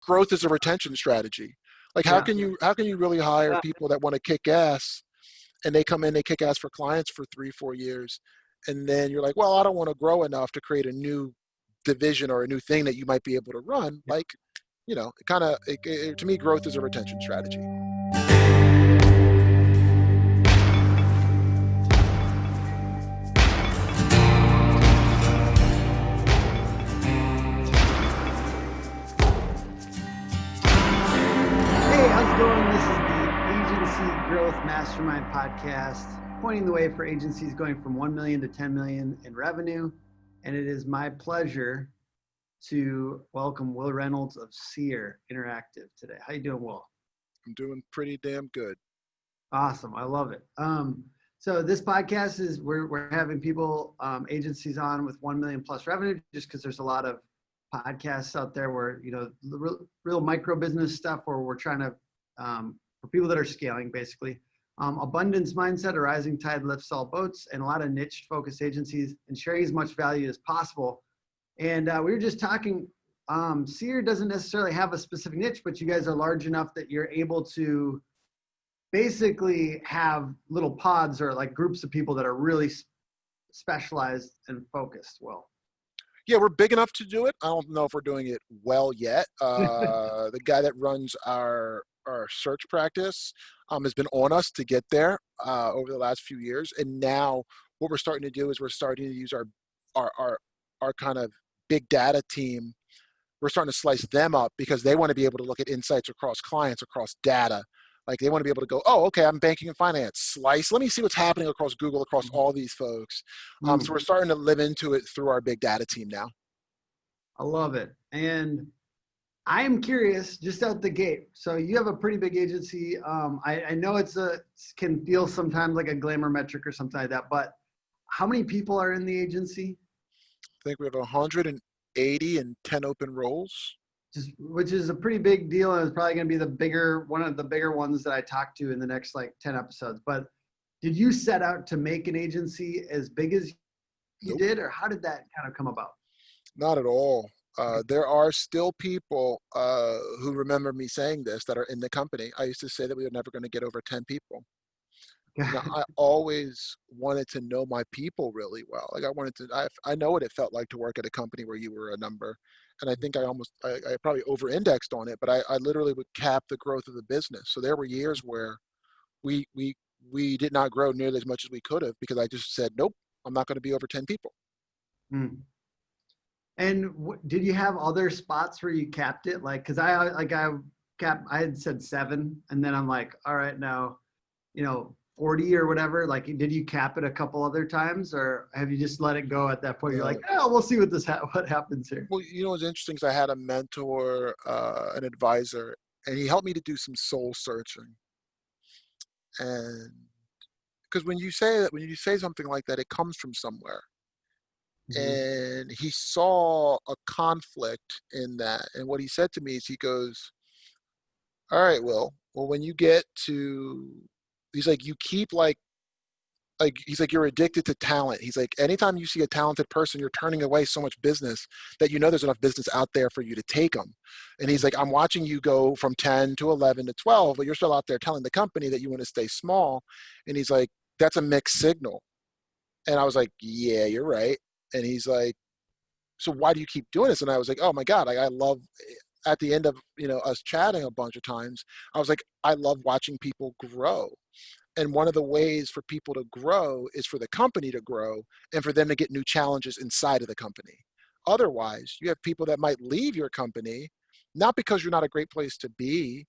growth is a retention strategy. Like Yeah. how can you really hire Yeah. people that want to kick ass and they come in, they kick ass for clients for 3, 4 years. And then you're like, well, I don't want to grow enough to create a new division or a new thing that you might be able to run. Like, it kind of, to me, growth is a retention strategy. Hey, how's it going? This is the Agency Growth Mastermind podcast, pointing the way for agencies going from 1 million to 10 million in revenue. And it is my pleasure to welcome Wil Reynolds of Seer Interactive today. How you doing, Wil? I'm doing pretty damn good. Awesome. I love it. So this podcast is we're having people, agencies on with 1 million plus revenue, just because there's a lot of podcasts out there where, the real micro business stuff where we're trying to, for people that are scaling basically, abundance mindset, a rising tide lifts all boats, and a lot of niche focused agencies and sharing as much value as possible. And we were just talking, Seer doesn't necessarily have a specific niche, but you guys are large enough that you're able to basically have little pods or like groups of people that are really specialized and focused. Well, Yeah, we're big enough to do it. I don't know if we're doing it well yet. The guy that runs our search practice has been on us to get there over the last few years. And now what we're starting to do is we're starting to use our kind of big data team. We're starting to slice them up because they want to be able to look at insights across clients, across data. Like they want to be able to go, oh, okay, I'm banking and finance. Slice. Let me see what's happening across Google, across all these folks. So we're starting to live into it through our big data team now. I love it. And I'm curious, just out the gate. So you have a pretty big agency. I know can feel sometimes like a glamour metric or something like that, but how many people are in the agency? I think we have 180 and 10 open roles. Which is a pretty big deal, and it's probably going to be one of the bigger ones that I talk to in the next like 10 episodes. But did you set out to make an agency as big as you did, or how did that kind of come about? Not at all. There are still people who remember me saying this that are in the company. I used to say that we were never going to get over 10 people. I always wanted to know my people really well. Like I know what it felt like to work at a company where you were a number. And I think I probably over-indexed on it, but I literally would cap the growth of the business. So there were years where we did not grow nearly as much as we could have because I just said, nope, I'm not going to be over 10 people. And did you have other spots where you capped it? Like, cause I had said 7, and then I'm like, all right, now, 40 or whatever. Like, did you cap it a couple other times, or have you just let it go at that point? You're like, oh, we'll see what happens here. Well, what's interesting is I had a mentor, an advisor, and he helped me to do some soul searching. And because when you say something like that, it comes from somewhere. And he saw a conflict in that. And what he said to me is he goes, all right, well, when you get to, he's like, you keep he's like, you're addicted to talent. He's like, anytime you see a talented person, you're turning away so much business that there's enough business out there for you to take them. And he's like, I'm watching you go from 10 to 11 to 12, but you're still out there telling the company that you want to stay small. And he's like, that's a mixed signal. And I was like, yeah, you're right. And he's like, so why do you keep doing this? And I was like, oh my God, I love, at the end of, us chatting a bunch of times, I was like, I love watching people grow. And one of the ways for people to grow is for the company to grow and for them to get new challenges inside of the company. Otherwise, you have people that might leave your company, not because you're not a great place to be,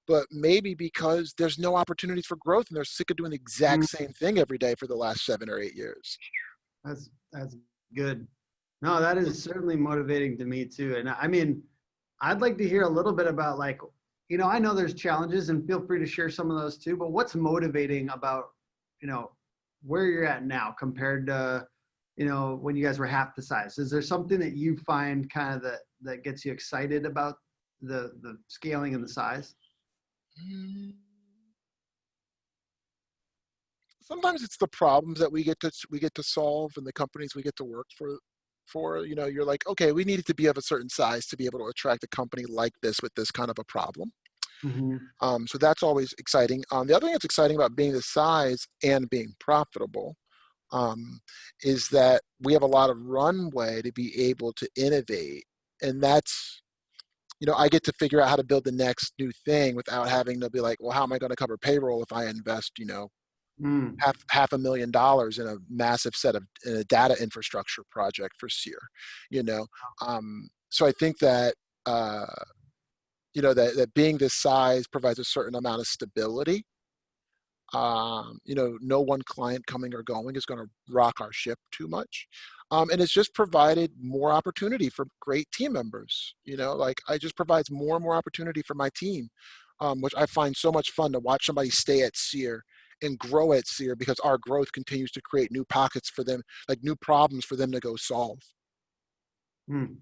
but maybe because there's no opportunities for growth and they're sick of doing the exact same thing every day for the last 7 or 8 years. That's good. No, that is certainly motivating to me too. And I mean, I'd like to hear a little bit about like, I know there's challenges, and feel free to share some of those too, but what's motivating about, where you're at now compared to, when you guys were half the size? Is there something that you find kind of that gets you excited about the scaling and the size? Sometimes it's the problems that we get to solve and the companies we get to work for for, you're like, okay, we need it to be of a certain size to be able to attract a company like this with this kind of a problem. Hmm. So that's always exciting. The other thing that's exciting about being this size and being profitable um, is that we have a lot of runway to be able to innovate. And that's, I get to figure out how to build the next new thing without having to be like, well, how am I going to cover payroll if I invest, Mm. half $1 million in a massive set of in a data infrastructure project for Seer, you know. So I think that that being this size provides a certain amount of stability. No one client coming or going is going to rock our ship too much. And it's just provided more opportunity for great team members. Like it just provides more and more opportunity for my team, which I find so much fun to watch somebody stay at Seer and grow at Seer because our growth continues to create new pockets for them, like new problems for them to go solve. Mm.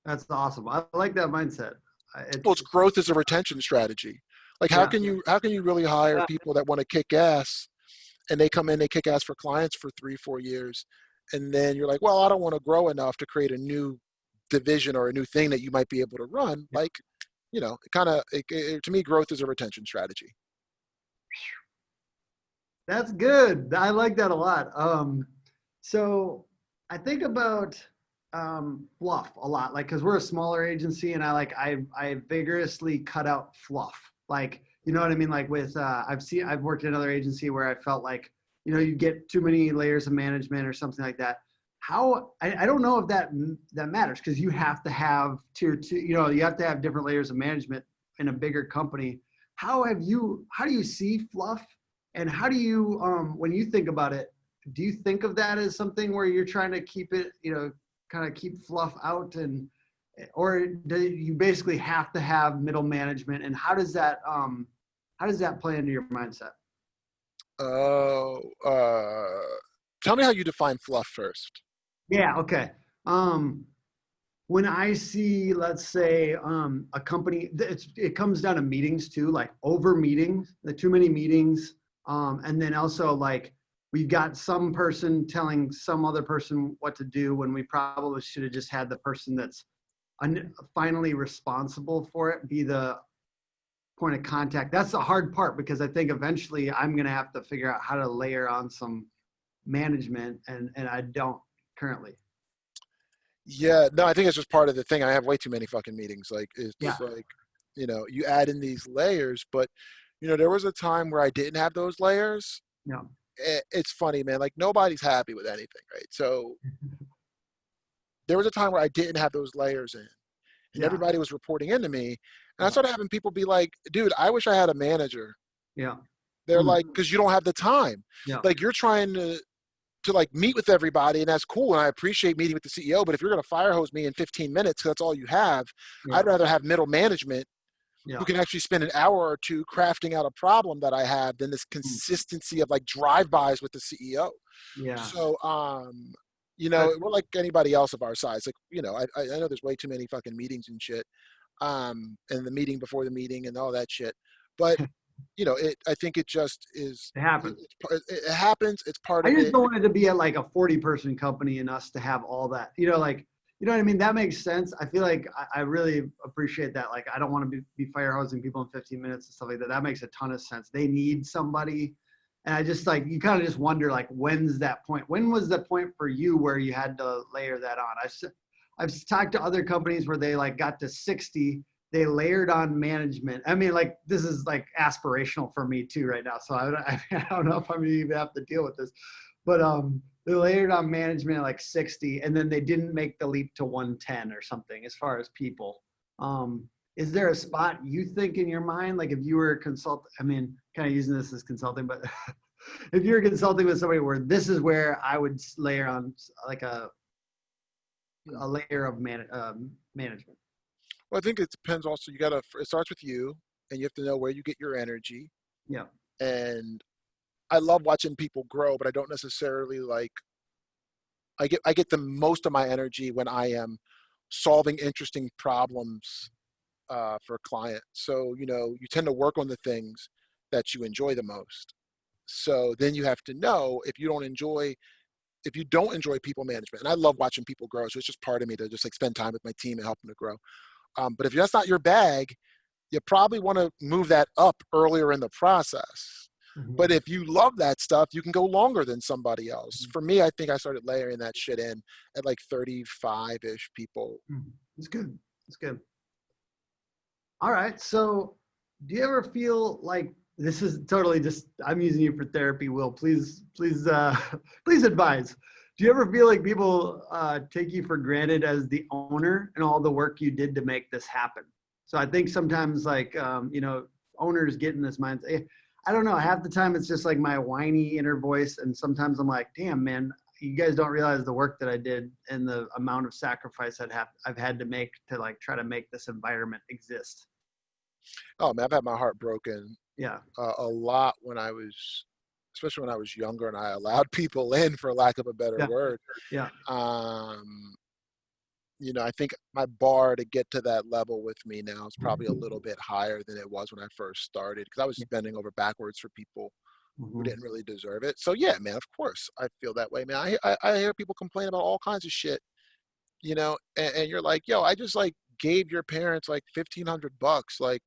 That's awesome. I like that mindset. Well, it's It's growth is a retention strategy. Like yeah, how can you really hire people that want to kick ass and they come in, they kick ass for clients for 3-4 years, and then you're like, well, I don't want to grow enough to create a new division or a new thing that you might be able to run. Like, to me, growth is a retention strategy. that's good. I like that a lot. So I think about fluff a lot, like because we're a smaller agency, and I vigorously cut out fluff. Like, you know what I mean? Like with I've worked in another agency where I felt like you get too many layers of management or something like that. I don't know if that matters because you have to have tier two. You have to have different layers of management in a bigger company. How do you see fluff? And how do you, when you think about it, do you think of that as something where you're trying to keep it, kind of keep fluff out, or do you basically have to have middle management? And how does that play into your mindset? Oh, tell me how you define fluff first. Yeah. Okay. Um, when I see, let's say, a company, it comes down to meetings too, like over meetings, the too many meetings, and then also like we've got some person telling some other person what to do when we probably should have just had the person that's finally responsible for it be the point of contact. That's the hard part because I think eventually I'm going to have to figure out how to layer on some management, and I don't currently. Yeah, no, I think it's just part of the thing. I have way too many fucking meetings. Like Yeah. it's like, you add in these layers, but there was a time where I didn't have those layers. Yeah. It's funny, man. Like nobody's happy with anything, right? So there was a time where I didn't have those layers in, and Yeah. everybody was reporting into me, and I Yeah. started having people be like, "Dude, I wish I had a manager." Yeah. They're Mm. like, "Because you don't have the time. Yeah. Like you're trying to like meet with everybody, and that's cool, and I appreciate meeting with the CEO, but if you're going to fire hose me in 15 minutes, 'cause that's all you have, Yeah. I'd rather have middle management who Yeah. can actually spend an hour or two crafting out a problem that I have than this Mm. consistency of like drive-bys with the CEO." Yeah. So, That, we're like anybody else of our size. Like, I know there's way too many fucking meetings and shit, and the meeting before the meeting and all that shit. But I think it just is. it happens. It happens. It's part I of just it. don't want it to be at like a 40-person company and us to have all that, like, you know what I mean? That makes sense. I feel like I really appreciate that. Like, I don't want to be fire hosing people in 15 minutes and stuff like that. That makes a ton of sense. They need somebody. And I just like, you kind of just wonder, like, when's that point? When was the point for you where you had to layer that on? I've talked to other companies where they like got to 60, they layered on management. I mean, like, this is like aspirational for me too right now. So I don't know if I'm gonna even have to deal with this, but they layered on management at like 60, and then they didn't make the leap to 110 or something as far as people. Is there a spot you think in your mind, like if you were a consultant, I mean, kind of using this as consulting, but if you're consulting with somebody where this is where I would layer on like a layer of management? Well, I think it depends. Also, it starts with you, and you have to know where you get your energy. Yeah. And I love watching people grow, but I don't necessarily like. I get the most of my energy when I am solving interesting problems for a client. So you tend to work on the things that you enjoy the most. So then you have to know if you don't enjoy if you don't enjoy people management, and I love watching people grow, so it's just part of me to just like spend time with my team and help them to grow. But if that's not your bag, you probably want to move that up earlier in the process. But if you love that stuff, you can go longer than somebody else. For me, I think I started layering that shit in at like 35-ish people. It's good. It's good. All right. So do you ever feel like this is totally just, I'm using you for therapy, Will, please, please advise. Do you ever feel like people take you for granted as the owner and all the work you did to make this happen? So I think sometimes like, owners get in this mindset. I don't know. Half the time it's just like my whiny inner voice. And sometimes I'm like, damn, man, you guys don't realize the work that I did and the amount of sacrifice I've had to make to like try to make this environment exist. Oh man, I've had my heart broken Yeah. a lot especially when I was younger and I allowed people in, for lack of a better word. Yeah. I think my bar to get to that level with me now is probably a little bit higher than it was when I first started, because I was bending over backwards for people who didn't really deserve it. So yeah, man, of course I feel that way, man. I hear people complain about all kinds of shit, and you're like, yo, I just like gave your parents like $1,500,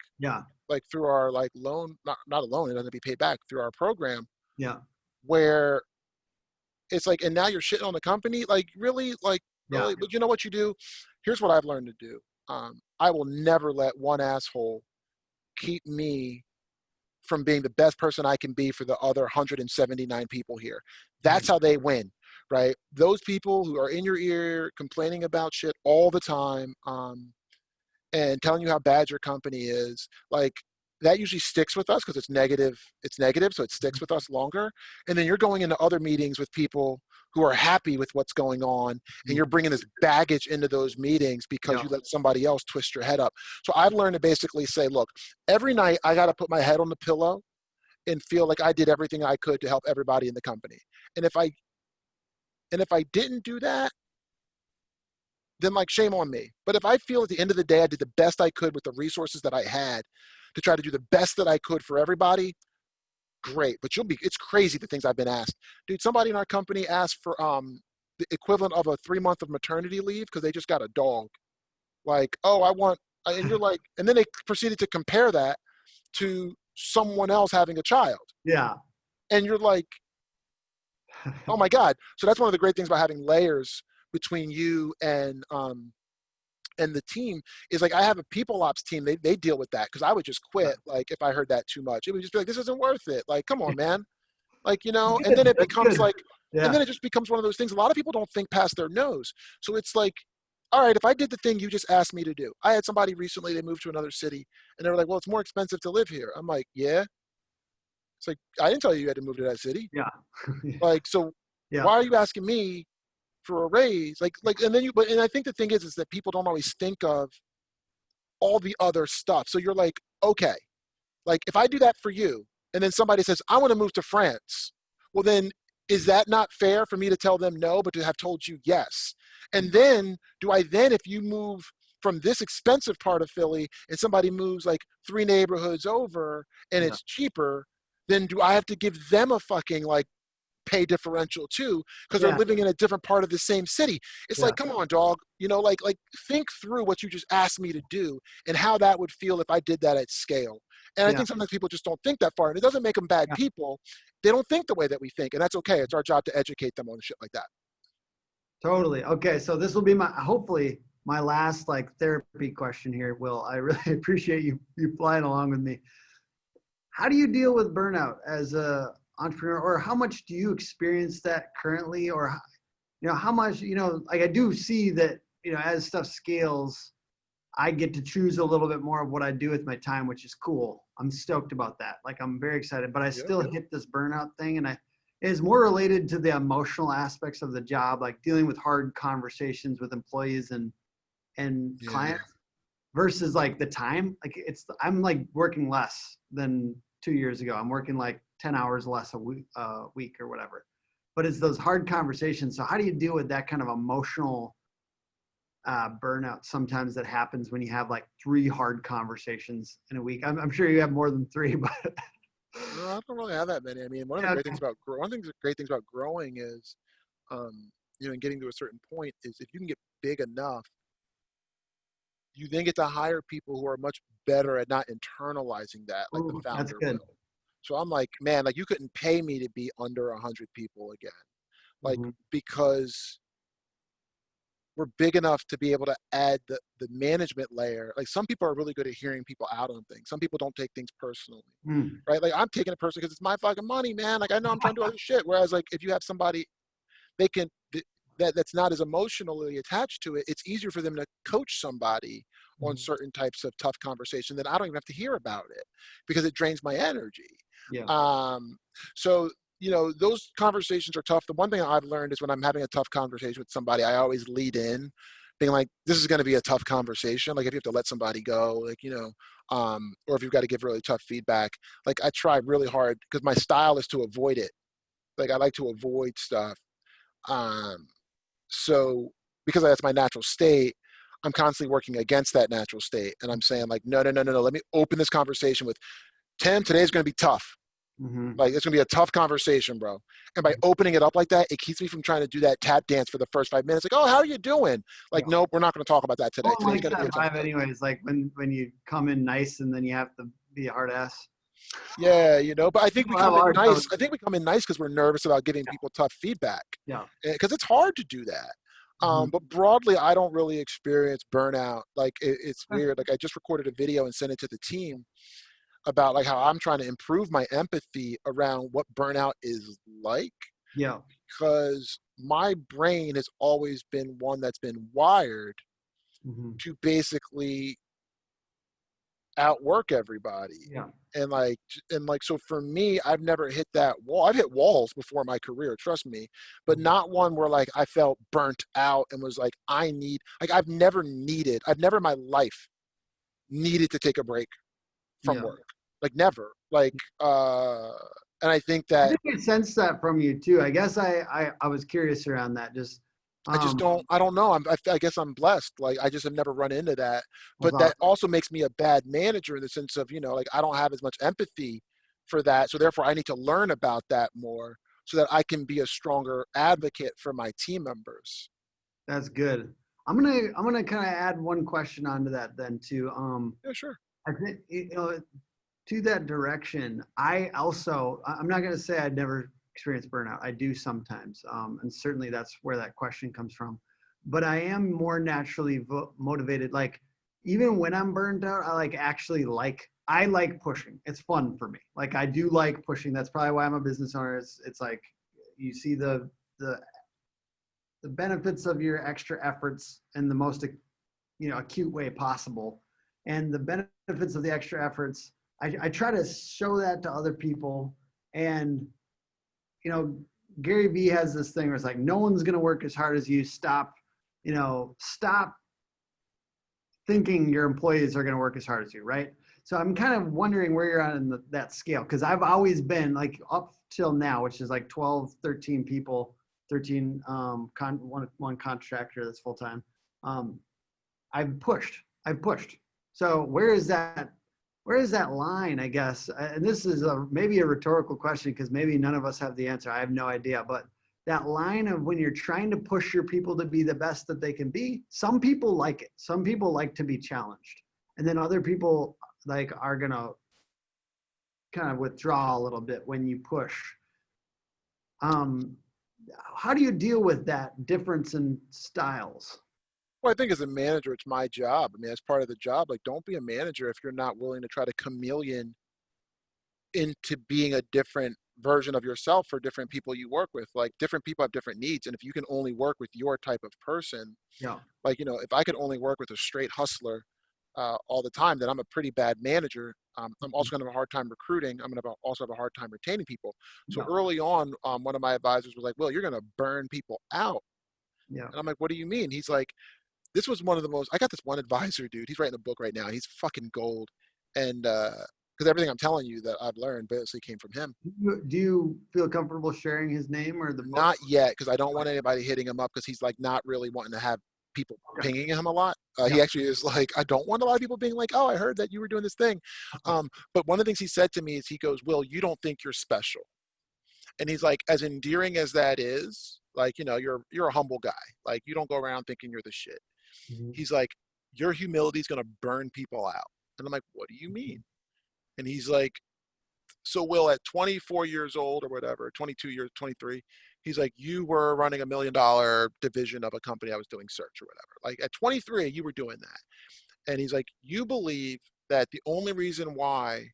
like through our like loan, not a loan, it doesn't be paid back, through our program. Yeah. Where it's like, and now you're shitting on the company, like really, really. But you know what you do? Here's what I've learned to do. I will never let one asshole keep me from being the best person I can be for the other 179 people here. That's how they win, right? Those people who are in your ear complaining about shit all the time, and telling you how bad your company is, like, that usually sticks with us because it's negative, so it sticks with us longer. And then you're going into other meetings with people who are happy with what's going on, and you're bringing this baggage into those meetings because you let somebody else twist your head up. So I've learned to basically say, look, every night I got to put my head on the pillow and feel like I did everything I could to help everybody in the company. And if I didn't do that, then like shame on me. But if I feel at the end of the day I did the best I could with the resources that I had to try to do the best that I could for everybody, great. But it's crazy the things I've been asked. Dude, somebody in our company asked for the equivalent of a 3 month of maternity leave because they just got a dog. Like, oh, and you're like, and then they proceeded to compare that to someone else having a child. Yeah. And you're like, oh my God. So that's one of the great things about having layers between you and the team, is like, I have a people ops team. They deal with that, because I would just quit like if I heard that too much. It would just be like, this isn't worth it. Like, come on, man. Like, and then it becomes like, and then it just becomes one of those things. A lot of people don't think past their nose. So it's like, all right, if I did the thing you just asked me to do. I had somebody recently, they moved to another city and they were like, well, it's more expensive to live here. I'm like, yeah. It's like, I didn't tell you had to move to that city. Yeah. Like, so why are you asking me for a raise? Like, and then and I think the thing is that people don't always think of all the other stuff. So you're like, okay, like if I do that for you, and then somebody says, I want to move to France. Well, then is that not fair for me to tell them no, but to have told you yes? And then if you move from this expensive part of Philly and somebody moves like 3 neighborhoods over and it's cheaper, then do I have to give them a fucking like pay differential too, because they're living in a different part of the same city? It's like, come on, dog, like think through what you just asked me to do and how that would feel if I did that at scale. And I think sometimes people just don't think that far, and it doesn't make them bad people. They don't think the way that we think, and that's okay. It's our job to educate them on shit like that. Totally. Okay. So this will be hopefully my last like therapy question here, Will. I really appreciate you flying along with me. How do you deal with burnout as a entrepreneur, or how much do you experience that currently? Or, how much, like I do see that, as stuff scales, I get to choose a little bit more of what I do with my time, which is cool. I'm stoked about that. Like, I'm very excited, but I still hit this burnout thing. And it's more related to the emotional aspects of the job, like dealing with hard conversations with employees and clients versus like the time. Like I'm like working less than 2 years ago. I'm working like 10 hours less a week or whatever, but it's those hard conversations. So how do you deal with that kind of emotional burnout sometimes that happens when you have like 3 hard conversations in a week? I'm sure you have more than 3, but no, I don't really have that many. I mean, one of the great things about growing is and getting to a certain point is if you can get big enough, you then get to hire people who are much better at not internalizing that, like the Ooh, that's founder good. will. So I'm like, man, like you couldn't pay me to be under 100 people again, like Hmm. because we're big enough to be able to add the management layer. Like some people are really good at hearing people out on things. Some people don't take things personally, Mm. right? Like I'm taking it personally because it's my fucking money, man. Like I know I'm trying to do other shit. Whereas like if you have somebody they can that's not as emotionally attached to it, it's easier for them to coach somebody on Mhm. certain types of tough conversation that I don't even have to hear about it because it drains my energy. Yeah. Um, so those conversations are tough. The one thing I've learned is when I'm having a tough conversation with somebody, I always lead in, being like, "This is going to be a tough conversation. Like if you have to let somebody go, like or if you've got to give really tough feedback, like I try really hard because my style is to avoid it. Like I like to avoid stuff. Um, so because that's my natural state, I'm constantly working against that natural state. And I'm saying like, no, no, no, no, no. Let me open this conversation with Tim. Today's going to be tough. Hmm. Like it's going to be a tough conversation, bro. And by opening it up like that, it keeps me from trying to do that tap dance for the first 5 minutes. Like, oh, how are you doing? Like, Yeah. nope, we're not going to talk about that No today. one Today's likes going to be a that tough vibe anyways, like when you come in nice and then you have to be a hard ass. Yeah, but I think we People have come a in hard time. nice. I think we come in nice because we're nervous about giving people tough feedback Yeah. because it's hard to do that. Mhm. But broadly, I don't really experience burnout. Like it's weird. Like I just recorded a video and sent it to the team about like how I'm trying to improve my empathy around what burnout is like Yeah. because my brain has always been one that's been wired Hmm. to basically outwork everybody. Yeah. And like so for me, I've never hit that wall. I've hit walls before in my career, trust me, but Mhm. not one where like I felt burnt out and was like I've never in my life needed to take a break from Yeah. work. Like never. And I think I that think I sensed that from you too. I guess I was curious around that. Just I just um I don't know. I guess I'm blessed. Like I just have never run into that. that's But that awesome. also makes me a bad manager in the sense of, like I don't have as much empathy for that. So therefore I need to learn about that more so that I can be a stronger advocate for my team members. That's good. I'm gonna kind of add one question onto that then too. Yeah, sure. I think to that direction. I'm not gonna say I'd never experienced burnout. I do sometimes, and certainly that's where that question comes from. But I am more naturally motivated. Like even when I'm burned out, I like pushing. It's fun for me. Like I do like pushing. That's probably why I'm a business owner. It's like you see the the benefits of your extra efforts in the most acute way possible, and the benefits of the extra efforts. I try to show that to other people, and you know Gary Vee has this thing where it's like no one's going to work as hard as you. Stop thinking your employees are going to work as hard as you, right? So I'm kind of wondering where you're at in that scale, because I've always been like up till now, which is like 12, 13 people, 13 one contractor that's full time. Um, I've pushed. So where is that line, I guess? And this is maybe a rhetorical question because maybe none of us have the answer. I have no idea. But that line of when you're trying to push your people to be the best that they can be, some people like it. Some people like to be challenged. And then other people like are gonna kind of withdraw a little bit when you push. Um, how do you deal with that difference in styles? Well, I think as a manager, it's my job. I mean, as part of the job, like don't be a manager if you're not willing to try to chameleon into being a different version of yourself for different people you work with. Like different people have different needs. And if you can only work with your type of person, Yeah. like, if I could only work with a straight hustler all the time, then I'm a pretty bad manager. I'm also going to have a hard time recruiting. I'm going to also have a hard time retaining people. So Yeah. early on, one of my advisors was like, "Well, you're going to burn people out." Yeah. And I'm like, "What do you mean?" He's like, "This was one of the most, I got this one advisor, dude. He's writing a book right now. He's fucking gold." And, because everything I'm telling you that I've learned basically came from him. Do you feel comfortable sharing his name or the book? Not yet, because I don't want anybody hitting him up because he's like not really wanting to have people Okay. pinging him a lot. Yeah. He actually is like, I don't want a lot of people being like, "Oh, I heard that you were doing this thing." But one of the things he said to me is he goes, "Will, you don't think you're special." And he's like, as endearing as that is, Like, you're a humble guy. Like, you don't go around thinking you're the shit. Mhm. He's like, your humility is going to burn people out. And I'm like, what do you mean? And he's like, so Will, at 24 years old or whatever, 22 years, 23, he's like, you were running $1 million division of a company I was doing search or whatever. Like at 23, you were doing that. And he's like, you believe that the only reason why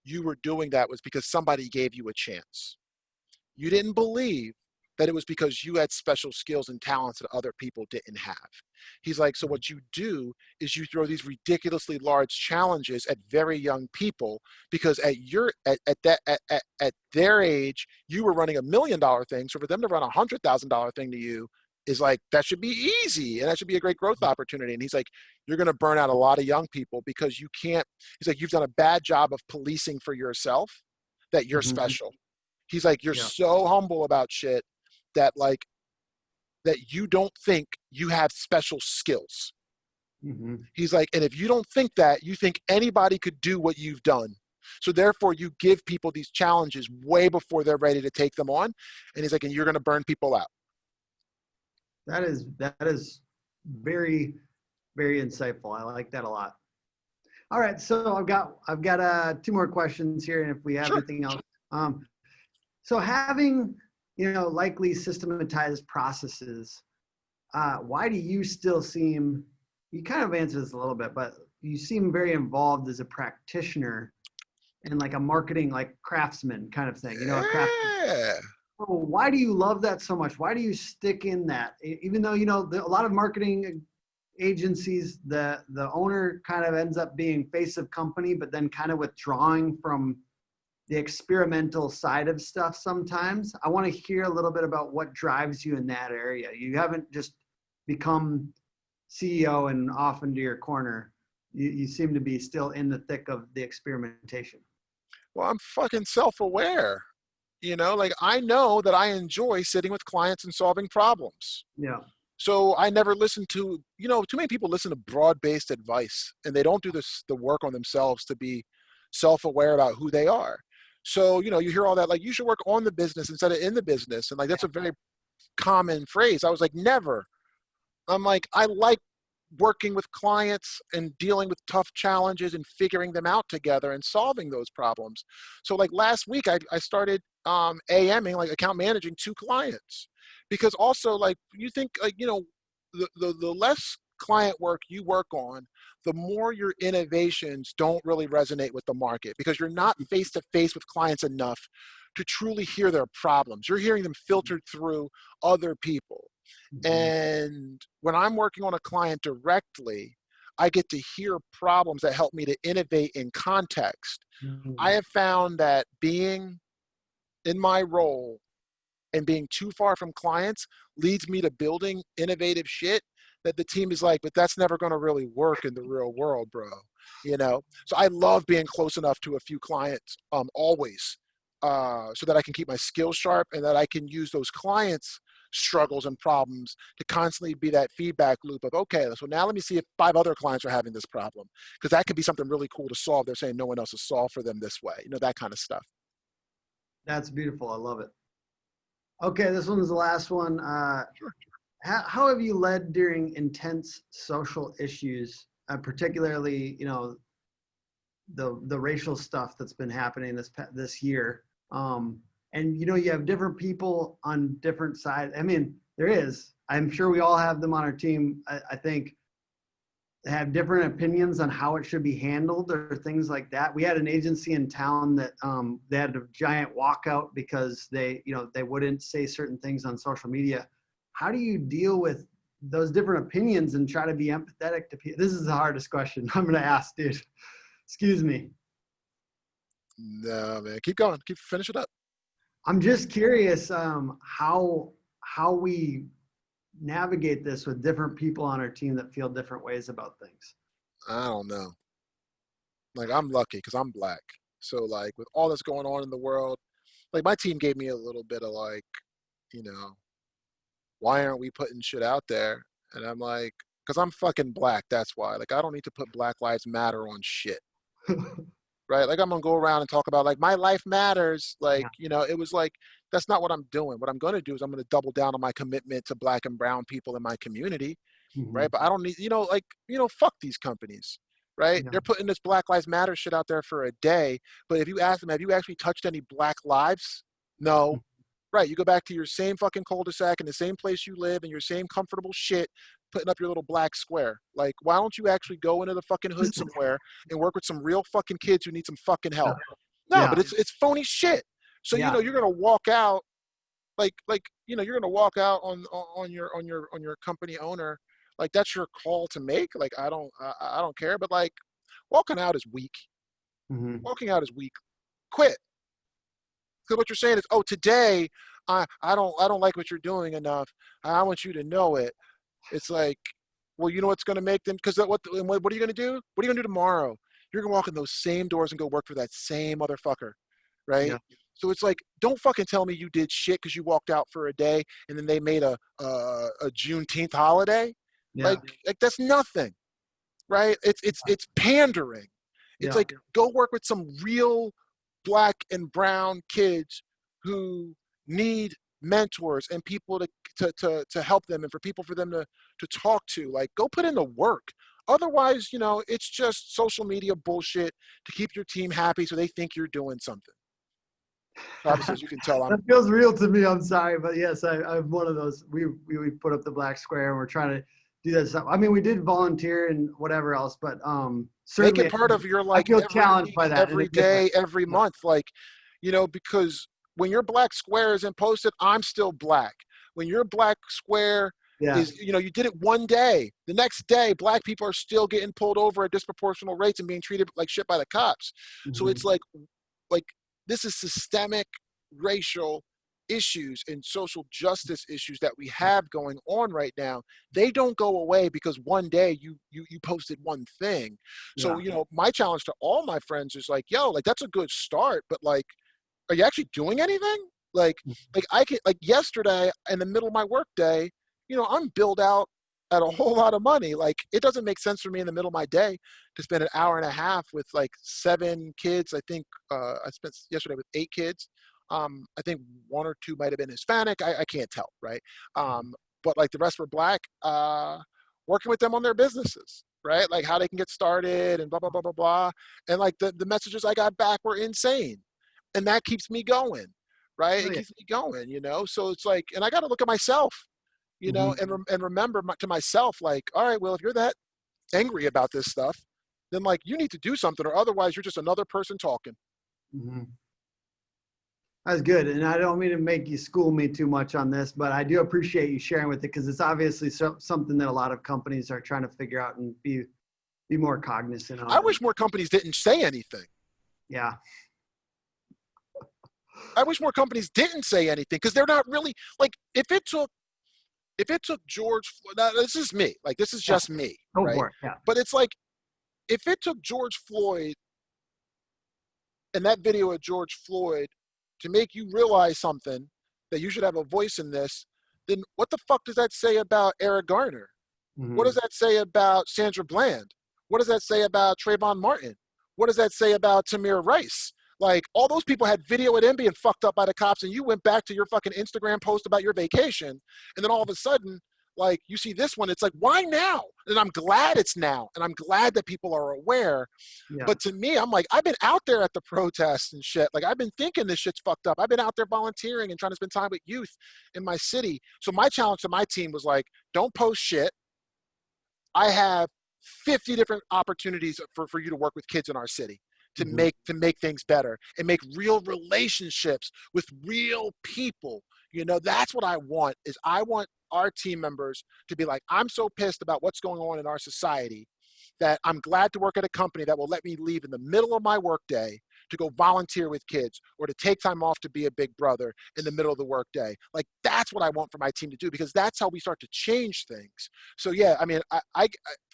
you were doing that was because somebody gave you a chance. You didn't believe that it was because you had special skills and talents that other people didn't have. He's like, so what you do is you throw these ridiculously large challenges at very young people because at their age, you were running $1 million thing. So for them to run $100,000 thing to you is like, that should be easy and that should be a great growth opportunity. And he's like, you're going to burn out a lot of young people because you can't, he's like, you've done a bad job of policing for yourself that you're Mhm. special. He's like, you're Yeah. so humble about shit that like that you don't think you have special skills. Mhm. He's like, and if you don't think that, you think anybody could do what you've done. So therefore you give people these challenges way before they're ready to take them on. And he's like, and you're going to burn people out. That is very, very insightful. I like that a lot. All right, so I've got two more questions here, and if we have Sure. anything else, so having likely systematized processes, why do you still seem, you kind of answered this a little bit, but you seem very involved as a practitioner and like a marketing like craftsman kind of thing, a craft. Yeah. Oh, why do you love that so much? Why do you stick in that? Even though, a lot of marketing agencies, the owner kind of ends up being face of company, but then kind of withdrawing from the experimental side of stuff sometimes. I want to hear a little bit about what drives you in that area. You haven't just become CEO and off into your corner. You seem to be still in the thick of the experimentation. Well, I'm fucking self-aware. Like I know that I enjoy sitting with clients and solving problems. Yeah. So I never listen to, too many people listen to broad-based advice and they don't do the work on themselves to be self-aware about who they are. So, you hear all that, like, you should work on the business instead of in the business. And like, that's a very common phrase. I was like, never. I'm like, I like working with clients and dealing with tough challenges and figuring them out together and solving those problems. So like last week, I started AMing, like account managing 2 clients. Because also like, you think like, the less client work you work on, the more your innovations don't really resonate with the market because you're not face to face with clients enough to truly hear their problems. You're hearing them filtered through other people. Mhm. And when I'm working on a client directly, I get to hear problems that help me to innovate in context. I Mhm. have found that being in my role and being too far from clients leads me to building innovative shit that the team is like, but that's never going to really work in the real world, bro. So I love being close enough to a few clients always, so that I can keep my skills sharp and that I can use those clients struggles and problems to constantly be that feedback loop of, okay, so now let me see if 5 other clients are having this problem, because that could be something really cool to solve. They're saying no one else has solved for them this way, that kind of stuff. That's beautiful. I love it. Okay, this one's the last one. Sure. How have you led during intense social issues, particularly, the racial stuff that's been happening this year? And you have different people on different sides. I mean, there is. I'm sure we all have them on our team. I think have different opinions on how it should be handled or things like that. We had an agency in town that they had a giant walkout because they wouldn't say certain things on social media. How do you deal with those different opinions and try to be empathetic to people? This is the hardest question I'm going to ask, dude. Excuse me. No, man, keep going, finish it up. I'm just curious how we navigate this with different people on our team that feel different ways about things. I don't know. Like, I'm lucky because I'm black. So like with all that's going on in the world, like my team gave me a little bit of like, you know, why aren't we putting shit out there? And I'm like, because I'm fucking black. That's why. Like, I don't need to put Black Lives Matter on shit. Right? Like, I'm gonna go around and talk about like my life matters. Like, Yeah. it was like That's not what I'm doing. What I'm going to do is I'm going to double down on my commitment to black and brown people in my community, right? Mhm. But I don't need, like, fuck these companies, right? Yeah. They're putting this Black Lives Matter shit out there for a day. But if you ask them, have you actually touched any black lives? No. Mm. Right. You go back to your same fucking cul-de-sac in the same place you live and your same comfortable shit, putting up your little black square. Like, why don't you actually go into the fucking hood somewhere and work with some real fucking kids who need some fucking Yeah. help? No, but Yeah. it's phony shit. So Yeah. you're gonna walk out you're gonna walk out on your company owner, like that's your call to make. Like I don't care, but like walking out is weak. Mhm. Walking out is weak. Quit. Because what you're saying is, oh, today I don't like what you're doing enough. I want you to know it. It's like, well, you know what's going to make them? Because what are you going to do? What are you going to do tomorrow? You're going to walk in those same doors and go work for that same motherfucker, right? Yeah. So it's like, don't fucking tell me you did shit because you walked out for a day and then they made a Juneteenth holiday. Yeah. Like that's nothing, right? It's pandering. It's Yeah. like, go work with some real black and brown kids who need mentors and people to help them, and for them to talk to. Like, go put in the work. Otherwise, it's just social media bullshit to keep your team happy so they think you're doing something. Obviously, as you can tell, That feels real to me. I'm sorry, but yes, I'm one of those. We put up the black square and we're trying to do that stuff. I mean, we did volunteer and whatever else, but make it certainly part of your, I like, feel every challenged week, by that in a every good way. day, every Yeah. month. Like, because when your black square isn't posted, I'm still black. When your black square Yeah. is, you did it one day, the next day black people are still getting pulled over at disproportional rates and being treated like shit by the cops. So it's Mhm. like this is systemic racial issues and social justice issues that we have going on right now. They don't go away because one day you posted one thing. So Yeah. my challenge to all my friends is like, yo, like, that's a good start, but like, are you actually doing anything? Like I can, like, yesterday in the middle of my work day, I'm billed out at a whole lot of money. Like, it doesn't make sense for me in the middle of my day to spend an hour and a half with like 7 kids. I think I spent yesterday with 8 kids. I think 1 or 2 might have been Hispanic. I can't tell, right? But like the rest were black. Working with them on their businesses, right? Like how they can get started and blah blah blah blah blah. And like the messages I got back were insane, and that keeps me going, right? Oh It yeah. keeps me going, So it's like, and I got to look at myself, Mhm. and remember to myself, like, all right, well, if you're that angry about this stuff, then like you need to do something, or otherwise you're just another person talking. Mhm. That's good. And I don't mean to make you school me too much on this, but I do appreciate you sharing with it because it's obviously something that a lot of companies are trying to figure out and be more cognizant I of. And wish more companies didn't say anything. yeah. I wish more companies didn't say anything, because they're not really, like, if it took George, now, this is me, like, this is Yeah. just me, Go right? for it. Yeah. But it's like, if it took George Floyd and that video of George Floyd to make you realize something, that you should have a voice in this, then what the fuck does that say about Eric Garner? What does Mhm. that say about Sandra Bland? What does that say about Trayvon Martin? What does that say about Tamir Rice? Like, all those people had video of them being fucked up by the cops, and you went back to your fucking Instagram post about your vacation, and then all of a sudden, like, you see this one, it's like, why now? And I'm glad it's now, and I'm glad that people are aware. Yeah. But to me, I'm like, I've been out there at the protests and shit. Like, I've been thinking this shit's fucked up. I've been out there volunteering and trying to spend time with youth in my city. So my challenge to my team was like, don't post shit. I have 50 different opportunities for you to work with kids in our city to Mhm. make things better and make real relationships with real people. That's what I want. Is I want our team members to be like, I'm so pissed about what's going on in our society that I'm glad to work at a company that will let me leave in the middle of my workday to go volunteer with kids, or to take time off to be a big brother in the middle of the workday. Like, that's what I want for my team to do, because that's how we start to change things. So yeah, I mean,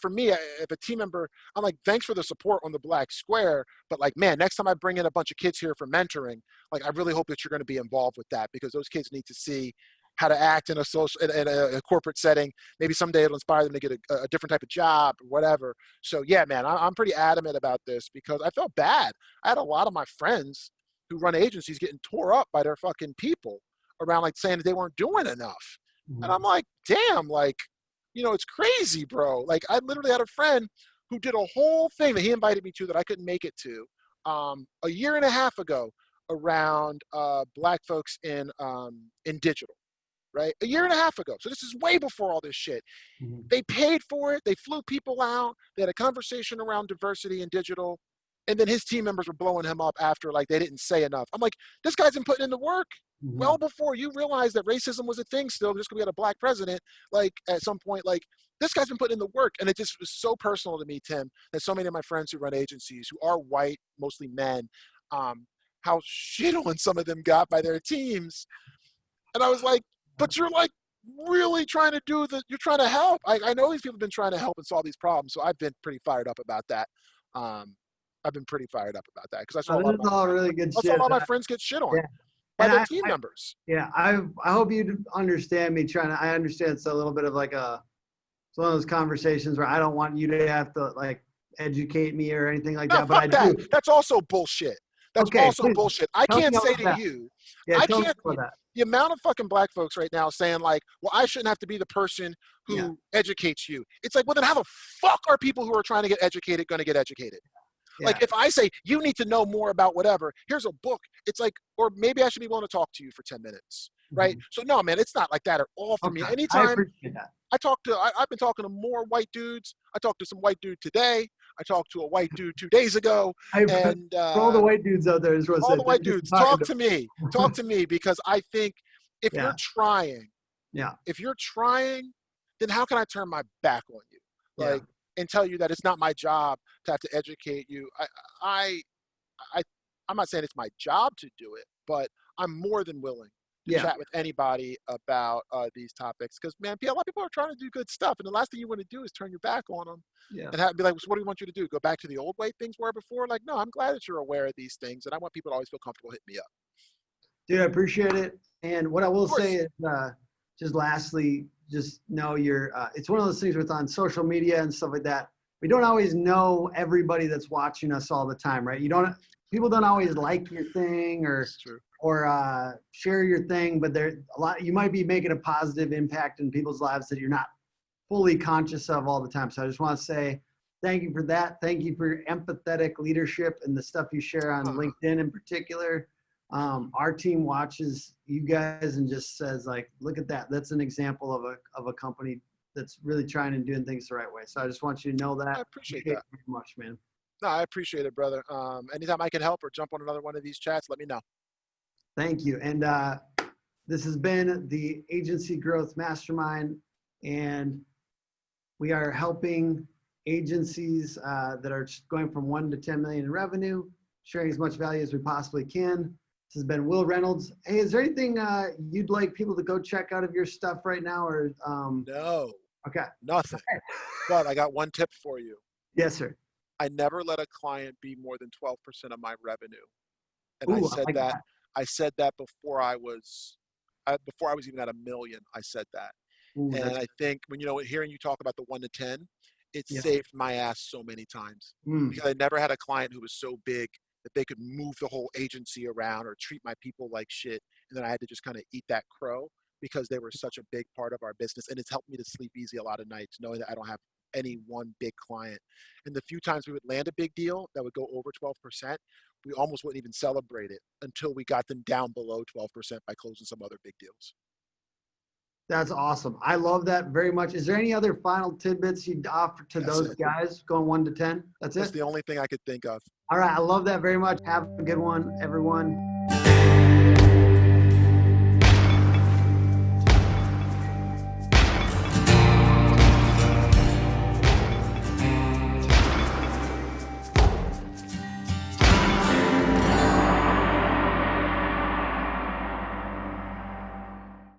for me, if a team member, I'm like, thanks for the support on the black square, but like, man, next time I bring in a bunch of kids here for mentoring, like, I really hope that you're going to be involved with that, because those kids need to see how to act in a corporate setting. Maybe someday it'll inspire them to get a different type of job or whatever. So yeah, man, I'm pretty adamant about this, because I felt bad. I had a lot of my friends who run agencies getting tore up by their fucking people around like saying that they weren't doing enough. And I'm like, damn, like, it's crazy, bro. Like I literally had a friend who did a whole thing that he invited me to that I couldn't make it to a year and a half ago around black folks in digital, right? A year and a half ago. So this is way before all this shit. They paid for it. They flew people out. They had a conversation around diversity in digital. And then his team members were blowing him up after like they didn't say enough. I'm like, this guy's been putting in the work well before you realized that racism was a thing still, just because we had a black president, like at some point, like this guy's been putting in the work. And it just was so personal to me, Tim, that so many of my friends who run agencies who are white, mostly men, how shit on some of them got by their teams. And I was like, but you're like really trying to you're trying to help. I know these people have been trying to help and solve these problems. So I've been pretty fired up about that. I've been pretty fired up about that because I saw a lot of my friends get shit on by their team members. Yeah, I hope you understand me I understand it's a little bit of like it's one of those conversations where I don't want you to have to like educate me or anything like that. But I do. That's also bullshit. That's also bullshit. I can't say to you, I can't. The amount of fucking black folks right now saying like, well, I shouldn't have to be the person who educates you. It's like, well, then how the fuck are people who are trying to get educated going to get educated? Yeah. Like if I say, you need to know more about whatever, here's a book. It's like, or maybe I should be willing to talk to you for 10 minutes. Right. So no, man, it's not like that at all for me. Anytime I've been talking to more white dudes. I talked to some white dude today. I talked to a white dude 2 days ago. And for all the white dudes out there, all the white dudes, talk to me because I think if you're trying, then how can I turn my back on you? Like, and tell you that it's not my job to have to educate you. I'm not saying it's my job to do it, but I'm more than willing to chat with anybody about these topics. Because, man, a lot of people are trying to do good stuff. And the last thing you want to do is turn your back on them and be like, so what do you want you to do? Go back to the old way things were before? Like, no, I'm glad that you're aware of these things. And I want people to always feel comfortable hitting me up. Dude, I appreciate it. And what I will say is just lastly, just know it's one of those things with on social media and stuff like that. We don't always know everybody that's watching us all the time, right? People don't always like your thing or share your thing, but you might be making a positive impact in people's lives that you're not fully conscious of all the time. So I just want to say thank you for that. Thank you for your empathetic leadership and the stuff you share on LinkedIn in particular. Our team watches you guys and just says like, look at that. That's an example of a company that's really trying and doing things the right way. So I just want you to know that. I appreciate that very much, man. No, I appreciate it, brother. Anytime I can help or jump on another one of these chats, let me know. Thank you. And this has been the Agency Growth Mastermind, and we are helping agencies that are going from 1 to 10 million in revenue, sharing as much value as we possibly can. This has been Wil Reynolds. Hey, is there anything you'd like people to go check out of your stuff right now? Or No. Okay. Nothing. Okay. But I got one tip for you. Yes, sir. I never let a client be more than 12% of my revenue. And I said that before I was even at $1 million. I said that. And I think when, hearing you talk about the 1 to 10, it saved my ass so many times because I never had a client who was so big that they could move the whole agency around or treat my people like shit. And then I had to just kind of eat that crow because they were such a big part of our business. And it's helped me to sleep easy a lot of nights, knowing that I don't have any one big client. And the few times we would land a big deal that would go over 12%, we almost wouldn't even celebrate it until we got them down below 12% by closing some other big deals. That's awesome. I love that very much. Is there any other final tidbits you'd offer to those guys going 1 to 10? That's the only thing I could think of. All right. I love that very much. Have a good one, everyone.